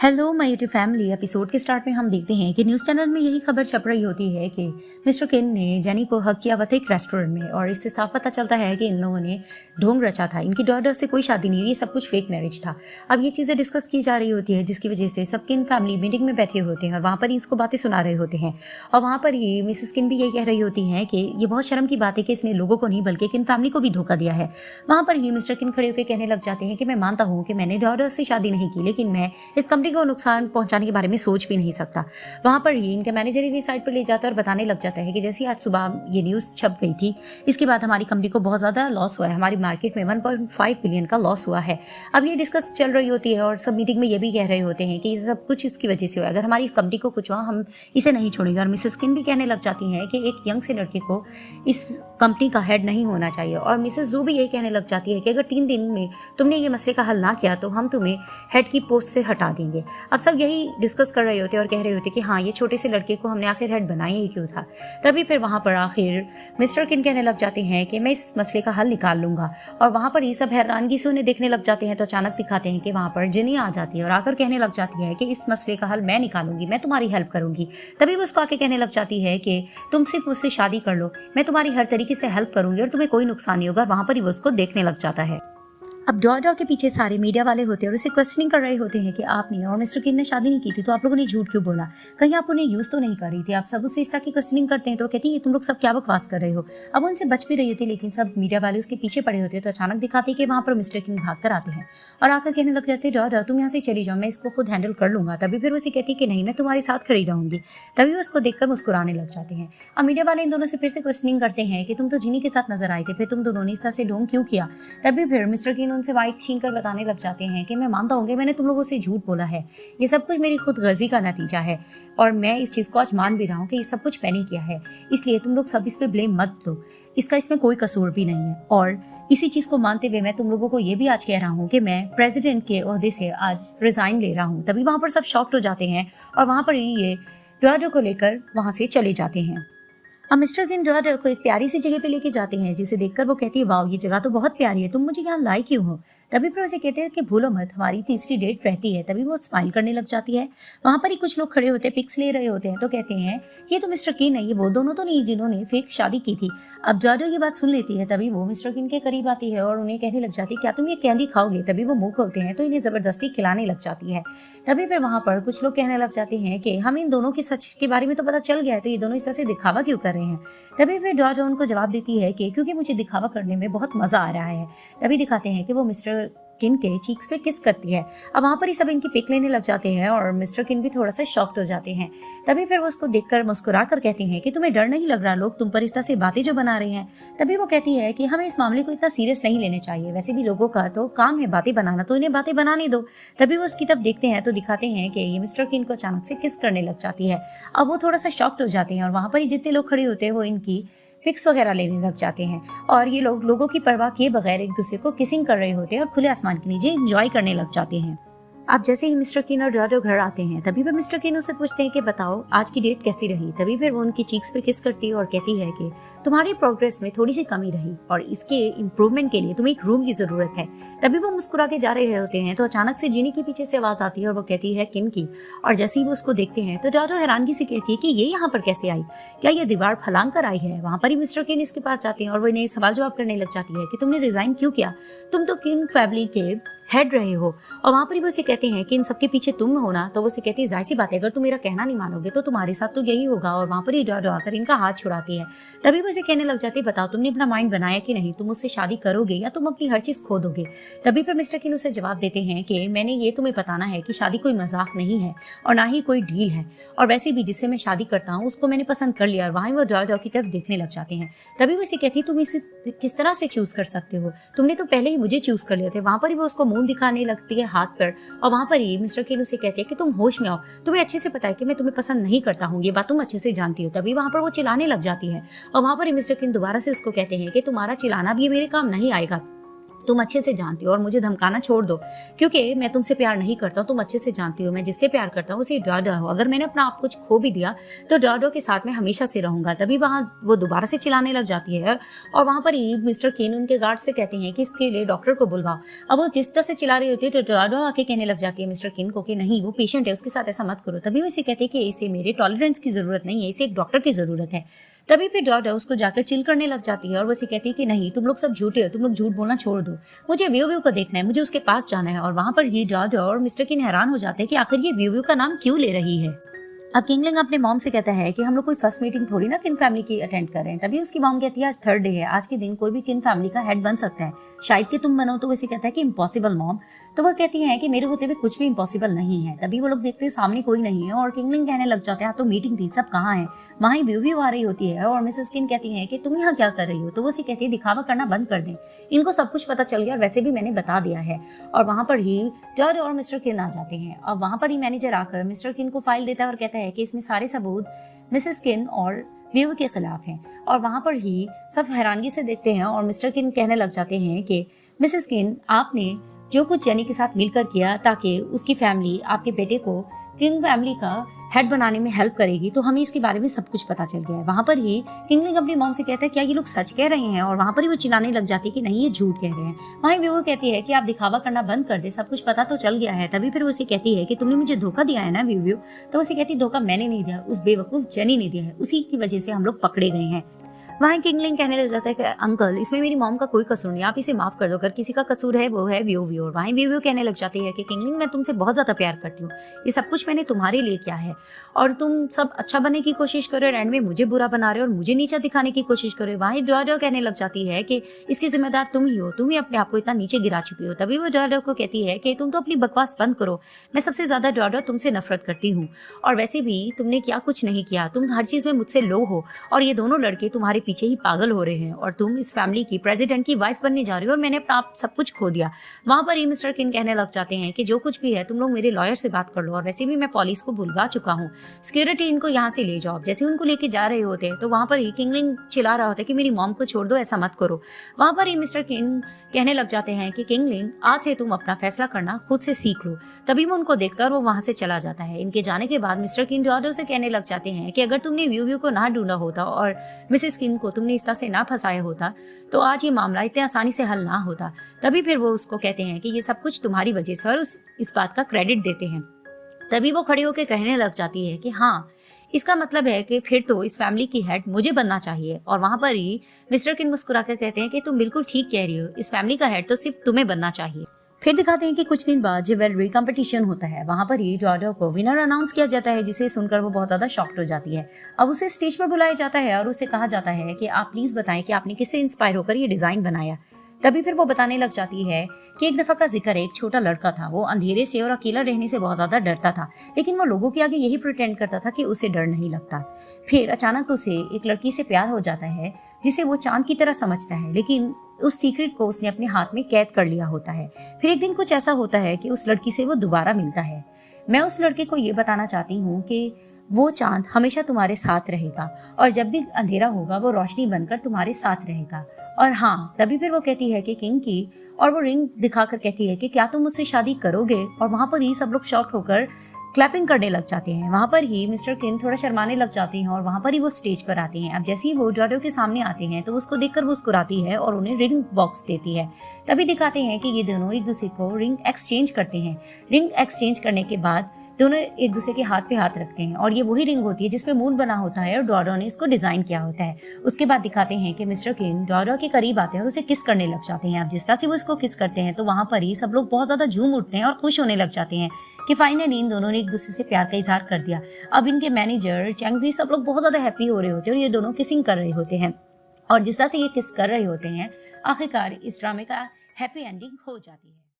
Hello my YouTube family. Episode के start में हम देखते हैं कि न्यूज़ चैनल में यही खबर छप रही होती है कि मिस्टर किन ने जेनी को हक किया हुआ था एक रेस्टोरेंट में, और इससे साफ पता चलता है कि इन लोगों ने ढोंग रचा था। इनकी डॉटर से कोई शादी नहीं हुई, ये सब कुछ फेक मैरिज था। अब ये चीज़ें डिस्कस की जा रही होती है, जिसकी वजह से सब किन फैमिली मीटिंग में बैठे होते हैं और वहाँ पर ही इसको बातें सुना रहे होते हैं। और वहाँ पर ही मिसेस किन भी यही कह रही होती हैं कि ये बहुत शर्म की बात है कि इसने लोगों को नहीं बल्कि किन फैमिली को भी धोखा दिया है। वहाँ पर ही मिस्टर किन खड़े होकर कहने लग जाते हैं कि मैं मानता हूँ कि मैंने डॉटर से शादी नहीं की, लेकिन मैं इस कंपनी को नुकसान पहुंचाने के बारे में सोच भी नहीं सकता। वहां पर ही इनके मैनेजर ही साइड पर ले जाता है और बताने लग जाता है कि जैसे आज सुबह ये न्यूज़ छप गई थी, इसके बाद हमारी कंपनी को बहुत ज़्यादा लॉस हुआ है, हमारी मार्केट में 1.5 बिलियन का लॉस हुआ है। अब ये डिस्कस चल रही होती है और सब मीटिंग में ये भी कह रहे होते हैं कि ये सब कुछ इसकी वजह से हुआ, अगर हमारी कंपनी को कुछ हुआ हम इसे नहीं छोड़ेंगे। और मिसेस किन भी कहने लग जाती हैं कि एक यंग से लड़के को इस कंपनी का हेड नहीं होना चाहिए। और मिसेस जू भी यही कहने लग जाती है कि अगर 3 दिन में तुमने ये मसले का हल ना किया तो हम तुम्हें हेड की पोस्ट से हटा देंगे। अब सब यही डिस्कस कर रहे होते और कह रहे होते कि हाँ, ये छोटे से लड़के को हमने आखिर हेड बनाया ही क्यों था। तभी फिर वहाँ पर आखिर मिस्टर किन कहने लग जाते हैं कि मैं इस मसले का हल निकाल लूंगा। और वहाँ पर ये सब हैरानगी से उन्हें देखने लग जाते हैं तो अचानक दिखाते हैं कि वहाँ पर जिनी आ जाती है और आकर कहने लग जाती है कि इस मसले का हल मैं निकालूंगी, मैं तुम्हारी हेल्प करूंगी। तभी वो उसको आके कहने लग जाती है कि तुम सिर्फ मुझसे शादी कर लो, मैं तुम्हारी हर तरीके से हेल्प करूंगी और तुम्हें कोई नुकसान नहीं होगा। वहाँ पर ही वो उसको देखने लग जाता है। अब डॉ के पीछे सारे मीडिया वाले होते हैं और उसे क्वेश्चनिंग कर रहे होते हैं कि आपने और मिस्टर किन ने शादी नहीं की थी, तो आप लोगों ने झूठ क्यों बोला, कहीं आप उन्हें यूज तो नहीं कर रही थी। आप सब उससे इस तरह की क्वेश्चनिंग करते हैं तो कहती है तुम लोग सब क्या बकवास कर रहे हो। अब उनसे बच भी रही थी, लेकिन सब मीडिया वाले उसके पीछे पड़े होते हैं तो अचानक दिखाते कि वहाँ पर मिस्टर किन भाग कर आते हैं और आकर कहने लग जाते हैं डॉ तुम यहाँ से चली जाओ, मैं इसको खुद हैंडल कर लूंगा। तभी फिर उसे कहती कि नहीं, मैं तुम्हारे साथ खड़ी रहूंगी। तभी वो उसको देखकर मुस्कुराने लग जाते हैं। अब मीडिया वाले इन दोनों से फिर से क्वेश्चनिंग करते हैं कि तुम तो जिनी के साथ नजर आए थे, फिर तुम दोनों ने इस तरह से ढोंग क्यों किया। तभी फिर मिस्टर किन उनसे वाइट छीन कर बताने लग जाते हैं कि मैं मानता हूँ कि मैंने तुम लोगों से झूठ बोला है, ये सब कुछ मेरी खुदगर्जी का नतीजा है और मैं इस चीज़ को आज मान भी रहा हूँ कि ये सब कुछ मैंने किया है, इसलिए तुम लोग सब इस पे ब्लेम मत लो, इसका इसमें कोई कसूर भी नहीं है। और इसी चीज़ को मानते हुए मैं तुम लोगों को ये भी आज कह रहा हूँ कि मैं प्रेसिडेंट के ओहदे से आज रिजाइन ले रहा हूँ। तभी वहाँ पर सब शॉक्ड हो जाते हैं और वहाँ पर ये डॉ को लेकर वहाँ से चले जाते हैं। अब मिस्टर किन डॉ को एक प्यारी सी जगह पे लेके जाते हैं, जिसे देखकर वो कहती है वाओ, ये जगह तो बहुत प्यारी है, तुम मुझे यहाँ लाए क्यों हो। तभी फिर उसे कहते हैं कि भूलो मत, हमारी तीसरी डेट रहती है। तभी वो स्माइल करने लग जाती है। वहाँ पर ही कुछ लोग खड़े होते हैं, पिक्स ले रहे होते हैं तो कहते हैं ये तो मिस्टर किन है, ये वो दोनों तो नहीं जिन्होंने फेक शादी की थी। अब डॉ ये बात सुन लेती है। तभी वो मिस्टर किन के करीब आती है और उन्हें कहने लग जाती है क्या तुम ये कैंडी खाओगे। तभी वो मुंह खोलते हैं तो इन्हें जबरदस्ती खिलाने लग जाती है। तभी फिर वहाँ पर कुछ लोग कहने लग जाते हैं कि हम इन दोनों के सच के बारे में तो पता चल गया है, तो ये दोनों इस तरह से दिखावा क्यों कर रहे हैं। तभी फिर डॉ उनको जवाब देती है कि क्योंकि मुझे दिखावा करने में बहुत मजा आ रहा है। तभी दिखाते हैं कि वो मिस्टर किन के चीक्स पे किस करती है। अब वहाँ पर ही सब इनकी पिक लेने लग जाते हैं और मिस्टर किन भी थोड़ा सा शॉक्ड हो जाते हैं। तभी फिर वो उसको देखकर मुस्कुरा कर कहते हैं कि तुम्हें डर नहीं लग रहा, लोग तुम पर इस तरह से बातें जो बना रहे हैं। तभी वो कहती है कि हमें इस मामले को इतना सीरियस नहीं लेने चाहिए, वैसे भी लोगों का तो काम है बातें बनाना, तो इन्हें बातें बनाने दो। तभी वो उसकी तरफ देखते हैं तो दिखाते हैं कि ये मिस्टर किन को अचानक से किस करने लग जाती है। अब वो थोड़ा सा शॉक्ड हो जाते हैं और वहाँ पर ही जितने लोग खड़े होते हैं वो इनकी पिक्स वगैरह लेने लग जाते हैं और ये लोग लोगों की परवाह किए बगैर एक दूसरे को किसिंग कर रहे होते हैं और खुले आसमान के नीचे एंजॉय करने लग जाते हैं। अब जैसे ही मिस्टर किन और डॉ घर आते हैं तभी फिर मिस्टर किन उसे पूछते हैं कि बताओ आज की डेट कैसी रही। तभी फिर वो उनकी चीक्स पे किस करती है और कहती है कि तुम्हारी प्रोग्रेस में थोड़ी सी कमी रही और इसके इम्प्रूवमेंट के लिए तुम्हें एक रूम की जरूरत है। तभी वो मुस्कुरा के जा रहे होते हैं तो अचानक से जीनी के पीछे से आवाज आती है और वो कहती है किन की। और जैसे ही वो उसको देखते हैं तो डॉ हैरानगी से कहती है कि ये यहाँ पर कैसे आई, क्या ये दीवार फलांग कर आई है। वहाँ पर ही मिस्टर किन इसके पास जाते हैं और वो इन्हें सवाल जवाब करने लग जाती है कि तुमने रिजाइन क्यों किया, तुम तो किन फैमिली के हेड रहे हो। और वहाँ पर ही वो उसे कहते हैं कि इन सबके पीछे तुम हो ना, तो वो उसे कहती है जाहिर सी बात है, अगर तुम मेरा कहना नहीं मानोगे तो तुम्हारे साथ तो यही होगा। और वहाँ पर ही डॉ आकर इनका हाथ छुड़ाती है। तभी वो उसे कहने लग जाती है बताओ तुमने अपना माइंड बनाया कि नहीं, तुम उससे शादी करोगे या तुम अपनी हर चीज खो दोगे। तभी फिर मिस्टर किन उसे जवाब देते हैं कि मैंने ये तुम्हें बताना है कि शादी कोई मजाक नहीं है और ना ही कोई डील है, और वैसे भी जिससे मैं शादी करता हूँ उसको मैंने पसंद कर लिया। और वहाँ वो डॉ की तरफ देखने लग जाते हैं। तभी वो उसे कहती है तुम इसे किस तरह से चूज कर सकते हो, तुमने तो पहले ही मुझे चूज कर लिया था। वहाँ पर ही वो उसको मुंह दिखाने लगती है हाथ पर और वहां पर ही मिस्टर किन उसे कहते हैं कि तुम होश में आओ, तुम्हें अच्छे से पता है कि मैं तुम्हें पसंद नहीं करता हूँ, ये बात तुम अच्छे से जानती हो। तभी वहां पर वो चिल्लाने लग जाती है और वहां पर ही मिस्टर किन दोबारा से उसको कहते हैं कि तुम्हारा चिल्लाना भी मेरे काम नहीं आएगा, तुम अच्छे से जानती हो और मुझे धमकाना छोड़ दो, क्योंकि मैं तुमसे प्यार नहीं करता हूँ। तुम अच्छे से जानती हो मैं जिससे प्यार करता हूँ उसे डॉडो हो। अगर मैंने अपना आप कुछ खो भी दिया तो डॉडो के साथ मैं हमेशा से रहूंगा। तभी वहाँ वो दोबारा से चिल्लाने लग जाती है और वहाँ पर ही मिस्टर केन उनके गार्ड से कहते हैं कि इसके लिए डॉक्टर को बुलवाओ। अब वो जिस तरह से चिल्ला रही होती है तो डॉडो आके कहने लग जाती है मिस्टर केन को कि नहीं, वो पेशेंट है, उसके साथ ऐसा मत करो। तभी वो इसे कहते हैं कि इसे मेरे टॉलरेंस की जरूरत नहीं है, इसे एक डॉक्टर की जरूरत है। तभी फिर डॉडो उसको जाकर चिल करने लग जाती है और वो इसे कहती है कि नहीं, तुम लोग सब झूठे हो, तुम लोग झूठ बोलना छोड़ दो, मुझे व्यू को देखना है, मुझे उसके पास जाना है। और वहां पर ये डॉडो और मिस्टर किन हैरान हो जाते हैं कि आखिर ये व्यू का नाम क्यों ले रही है। अब किंगलिंग अपने मॉम से कहता है कि हम लोग कोई फर्स्ट मीटिंग थोड़ी ना किन फैमिली की अटेंड कर रहे हैं। तभी उसकी मॉम कहती है आज थर्ड डे है, आज के दिन कोई भी किन फैमिली का हेड बन सकता है, शायद कि तुम बनो। तो वैसे कहता है कि इम्पॉसिबल मॉम। तो वो कहती है कि मेरे होते हुए कुछ भी इम्पॉसिबल नहीं है। तभी वो लोग देखते हैं सामने कोई नहीं है और किंगलिंग कहने लग जाते हैं तो मीटिंग थी, सब कहाँ है। वहाँ ही व्यू आ रही होती है और मिसेस किन कहती है कि तुम यहाँ क्या कर रही हो। तो वो उसे कहती है दिखावा करना बंद कर दें, इनको सब कुछ पता चल गया और वैसे भी मैंने बता दिया है। और वहाँ पर ही जॉर्ज और मिस्टर किन आ जाते हैं। अब वहाँ पर ही मैनेजर आकर मिस्टर किन को फाइल देता है और कहता है कि इसमें सारे सबूत मिसेस किन और व्यू के खिलाफ हैं। और वहां पर ही सब हैरानगी से देखते हैं और मिस्टर किन कहने लग जाते हैं कि मिसेस किन, आपने जो कुछ जेनी के साथ मिलकर किया ताकि उसकी फैमिली आपके बेटे को किंग फैमिली का हेड बनाने में हेल्प करेगी, तो हमें इसके बारे में सब कुछ पता चल गया है। वहां पर ही किंगलिंग अपनी मॉम से कहता है क्या ये लोग सच कह रहे हैं, और वहां पर ही वो चिल्लाने लग जाती है कि नहीं, ये झूठ कह रहे हैं। वहीं व्यू कहती है कि आप दिखावा करना बंद कर दे, सब कुछ पता तो चल गया है। तभी फिर वो उसे कहती है कि तुमने मुझे धोखा दिया है ना व्यू। तो उसे कहती है धोखा मैंने नहीं दिया, उस बेवकूफ जेनी ने दिया है, उसी की वजह से हम लोग पकड़े गए हैं। वहाँ किंगलिंग कहने लग जाता है कि अंकल, इसमें मेरी मॉम का कोई कसूर नहीं, आप इसे माफ कर दो, अगर किसी का कसूर है वो है व्यू। और वहीं व्यू कहने लग जाती है कि किंगलिंग, मैं तुमसे बहुत ज्यादा प्यार करती हूँ, ये सब कुछ मैंने तुम्हारे लिए किया है और तुम सब अच्छा बनने की कोशिश करो और एंड में मुझे बुरा बना रहे हो और मुझे नीचा दिखाने की कोशिश करो। वहीं डॉडो कहने लग जाती है कि इसकी जिम्मेदार तुम ही हो, तुम ही अपने आप को इतना नीचे गिरा चुकी हो। तभी वो डॉडो को कहती है कि तुम तो अपनी बकवास बंद करो, मैं सबसे ज्यादा डॉडो तुमसे नफरत करती हूँ और वैसे भी तुमने क्या कुछ नहीं किया, तुम हर चीज में मुझसे लो हो और ये दोनों लड़के तुम्हारे पीछे ही पागल हो रहे हैं और तुम इस फैमिली की प्रेसिडेंट की वाइफ बनने जा रही हो और मैंने अपना आप सब कुछ खो दिया। वहां पर ही मिस्टर किन कहने लग जाते हैं कि जो कुछ भी है तुम लोग मेरे लॉयर से बात कर लो, और वैसे भी मैं पुलिस को बुलवा चुका हूँ, सिक्योरिटी इनको यहाँ से ले जाओ। जैसे उनको लेके जा रहे होते हैं तो वहां पर ही किंगलिंग चिल्ला रहा होता है कि मेरी मॉम को छोड़ दो, ऐसा मत करो। वहां पर ही मिस्टर किन कहने लग जाते हैं कि किंगलिंग, आज से तुम अपना फैसला करना खुद से सीख लो। तभी वो उनको देखता और वो वहां से चला जाता है। इनके जाने के बाद मिस्टर किन डॉडो से कहने लग जाते हैं कि अगर तुमने व्यू को ना ढूंढा होता और मिसेस किन को तुमने इस तरह से ना फंसाया होता तो आज ये मामला इतने आसानी से हल ना होता। तभी फिर वो उसको कहते हैं कि ये सब कुछ तुम्हारी वजह से और इस बात का क्रेडिट देते हैं। तभी वो खड़े होकर कहने लग जाती है कि हाँ, इसका मतलब है कि फिर तो इस फैमिली की हेड मुझे बनना चाहिए। और वहां पर ही मिस्टर किन मुस्कुराकर कहते हैं कि तुम बिल्कुल ठीक कह रही हो, इस फैमिली का हेड तो सिर्फ तुम्हें बनना चाहिए। फिर दिखाते हैं कि कुछ दिन बाद ज्वेलरी कंपटीशन होता है। वहां पर ही डॉडो को विनर अनाउंस किया जाता है, जिसे सुनकर वो बहुत ज्यादा शॉक्ड हो जाती है। अब उसे स्टेज पर बुलाया जाता है और उससे कहा जाता है कि आप प्लीज बताएं कि आपने किससे इंस्पायर होकर ये डिजाइन बनाया। तभी फिर वो बताने लग जाती है कि एक दफा का जिक्र एक छोटा लड़का था, वो अंधेरे से और अकेला रहने से बहुत ज्यादा डरता था, लेकिन वो लोगों के आगे यही प्रिटेंड करता था कि उसे डर नहीं लगता। फिर अचानक उसे एक लड़की से प्यार हो जाता है जिसे वो चांद की तरह समझता है, लेकिन उस सीक्रेट को उसने अपने हाथ में कैद कर लिया होता है। फिर एक दिन कुछ ऐसा होता है कि उस लड़की से वो दोबारा मिलता है। मैं उस लड़के को ये बताना चाहती हूँ कि वो चांद हमेशा तुम्हारे साथ रहेगा और जब भी अंधेरा होगा वो रोशनी बनकर तुम्हारे साथ रहेगा। और हाँ, तभी फिर वो कहती है कि किंग की, और वो रिंग दिखाकर कहती है कि क्या तुम मुझसे शादी करोगे। और वहां पर ही सब लोग शॉक होकर क्लैपिंग करने लग जाते हैं। वहां पर ही मिस्टर किन थोड़ा शर्माने लग जाते हैं और वहां पर ही वो स्टेज पर आते हैं। अब जैसे ही वो डॉडो के सामने आते हैं तो उसको देखकर वो मुस्कुराती है और उन्हें रिंग बॉक्स देती है। तभी दिखाते हैं कि ये दोनों एक दूसरे को रिंग एक्सचेंज करते हैं। रिंग एक्सचेंज करने के बाद दोनों एक दूसरे के हाथ पे हाथ रखते हैं और ये वही रिंग होती है जिसपे मून बना होता है और डॉडो ने इसको डिजाइन किया होता है। उसके बाद दिखाते हैं कि मिस्टर किन डॉडो के करीब आते हैं और उसे किस करने लग जाते हैं। अब जिस तरह से वो इसको किस करते हैं तो वहां पर ही सब लोग बहुत ज्यादा झूम उठते हैं और खुश होने लग जाते हैं कि फाइनली इन दोनों ने एक दूसरे से प्यार का इजहार कर दिया। अब इनके मैनेजर चैंगजी सब लोग बहुत ज्यादा हैप्पी हो रहे होते हैं और ये दोनों किसिंग कर रहे होते हैं। और जिस तरह से ये किस कर रहे होते हैं, आखिरकार इस ड्रामे का हैप्पी एंडिंग हो जाती है।